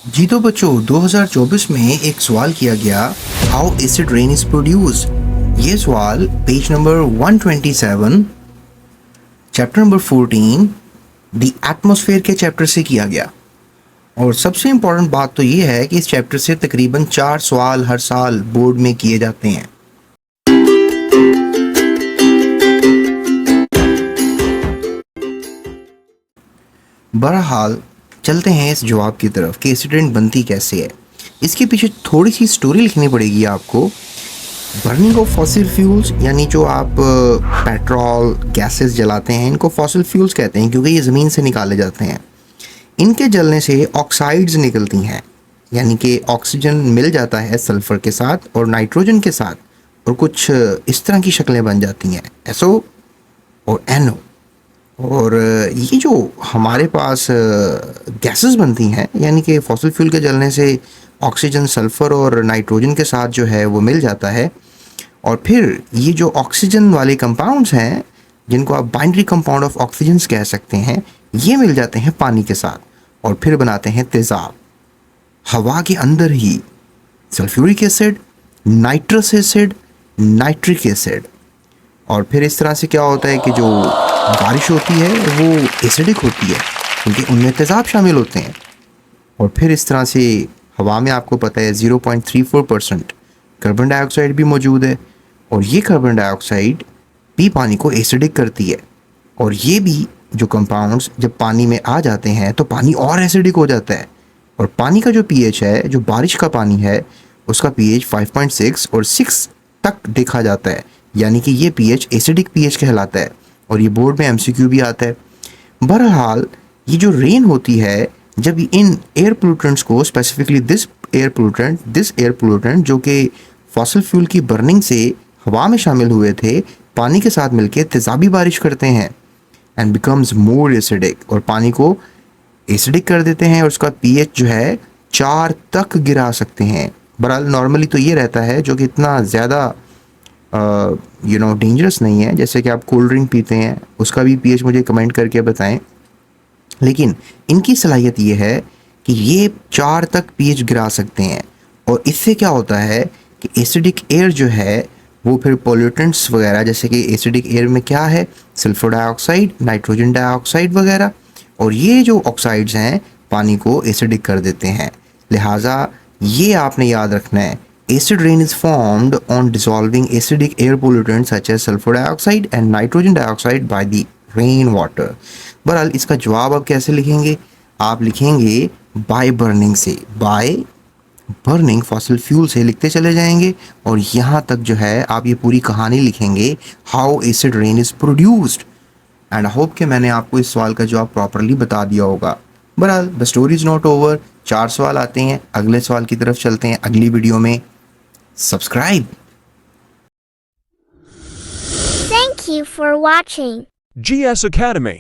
जी तो बच्चों 2024 में एक सवाल किया गया, how acid rain is produce. ये सवाल page number 127 chapter number 14 the atmosphere के चैप्टर से किया गया। और सबसे इम्पोर्टेंट बात तो ये है कि इस चैप्टर से तकरीबन 4 सवाल हर साल बोर्ड में किए जाते हैं। बहरहाल चलते हैं इस जवाब की तरफ कि एसिड रेन बनती कैसे है। इसके पीछे थोड़ी सी स्टोरी लिखनी पड़ेगी आपको। बर्निंग ऑफ फॉसिल फ्यूल्स, यानी जो आप पेट्रोल गैसेस जलाते हैं, इनको फॉसिल फ्यूल्स कहते हैं क्योंकि ये ज़मीन से निकाले जाते हैं। इनके जलने से ऑक्साइड्स निकलती हैं, यानी कि ऑक्सीजन मिल जाता है सल्फ़र के साथ और नाइट्रोजन के साथ, और कुछ इस तरह की शक्लें बन जाती हैं, SO और NO। और ये जो हमारे पास गैसेस बनती हैं, यानी कि फॉसिल फ्यूल के जलने से ऑक्सीजन सल्फ़र और नाइट्रोजन के साथ जो है वो मिल जाता है, और फिर ये जो ऑक्सीजन वाले कंपाउंड्स हैं जिनको आप बाइनरी कंपाउंड ऑफ ऑक्सीजन्स कह सकते हैं, ये मिल जाते हैं पानी के साथ और फिर बनाते हैं तेज़ाब। हवा के अंदर ही sulphuric acid, nitrous acid, nitric acid, और फिर इस तरह से क्या होता है कि जो बारिश होती है वो एसिडिक होती है क्योंकि उनमें तेज़ाब शामिल होते हैं। और फिर इस तरह से हवा में आपको पता है 0.34% कार्बन डाइऑक्साइड भी मौजूद है, और ये कार्बन डाइऑक्साइड भी पानी को एसिडिक करती है। और ये भी जो कंपाउंड्स जब पानी में आ जाते हैं तो पानी और एसिडिक हो जाता है, और पानी का जो pH है, जो बारिश का पानी है, उसका pH 5.6 और 6 तक देखा जाता है, यानी कि ये pH एसिडिक pH कहलाता है। और ये बोर्ड में MCQ भी आता है। बहरहाल ये जो रेन होती है, जब इन एयर पोल्यूटेंट्स को, स्पेसिफिकली दिस एयर पोल्यूटेंट जो कि फॉसिल फ्यूल की बर्निंग से हवा में शामिल हुए थे, पानी के साथ मिलकर तेज़ाबी बारिश करते हैं एंड बिकम्स मोर एसिडिक, और पानी को एसिडिक कर देते हैं, और उसका pH जो है 4 तक गिरा सकते हैं। बहरहाल नॉर्मली तो ये रहता है, जो कि इतना ज़्यादा डेंजरस नहीं है। जैसे कि आप कोल्ड ड्रिंक पीते हैं, उसका भी pH मुझे कमेंट करके बताएं। लेकिन इनकी सलाहियत ये है कि ये 4 तक pH गिरा सकते हैं, और इससे क्या होता है कि एसिडिक एयर जो है वो फिर पोल्यूटेंट्स वगैरह, जैसे कि एसिडिक एयर में क्या है, सल्फर डाइऑक्साइड, नाइट्रोजन डाइऑक्साइड वगैरह, और ये जो ऑक्साइड्स हैं पानी को एसिडिक कर देते हैं। लिहाजा ये आपने याद रखना है, acid rain is formed on dissolving acidic air pollutants such as sulfur dioxide and nitrogen dioxide by the rain water। बहरहाल इसका जवाब आप कैसे लिखेंगे? आप लिखेंगे बाय बर्निंग से, बाय बर्निंग फॉसिल फ्यूल से लिखते चले जाएंगे, और यहाँ तक जो है आप ये पूरी कहानी लिखेंगे, how acid rain is produced. And I hope कि मैंने आपको इस सवाल का जवाब प्रॉपरली बता दिया होगा। बहरहाल the story is not over. 4 सवाल आते हैं, अगले सवाल की तरफ चलते हैं अगली वीडियो में। Subscribe. Thank you for watching. GS Academy.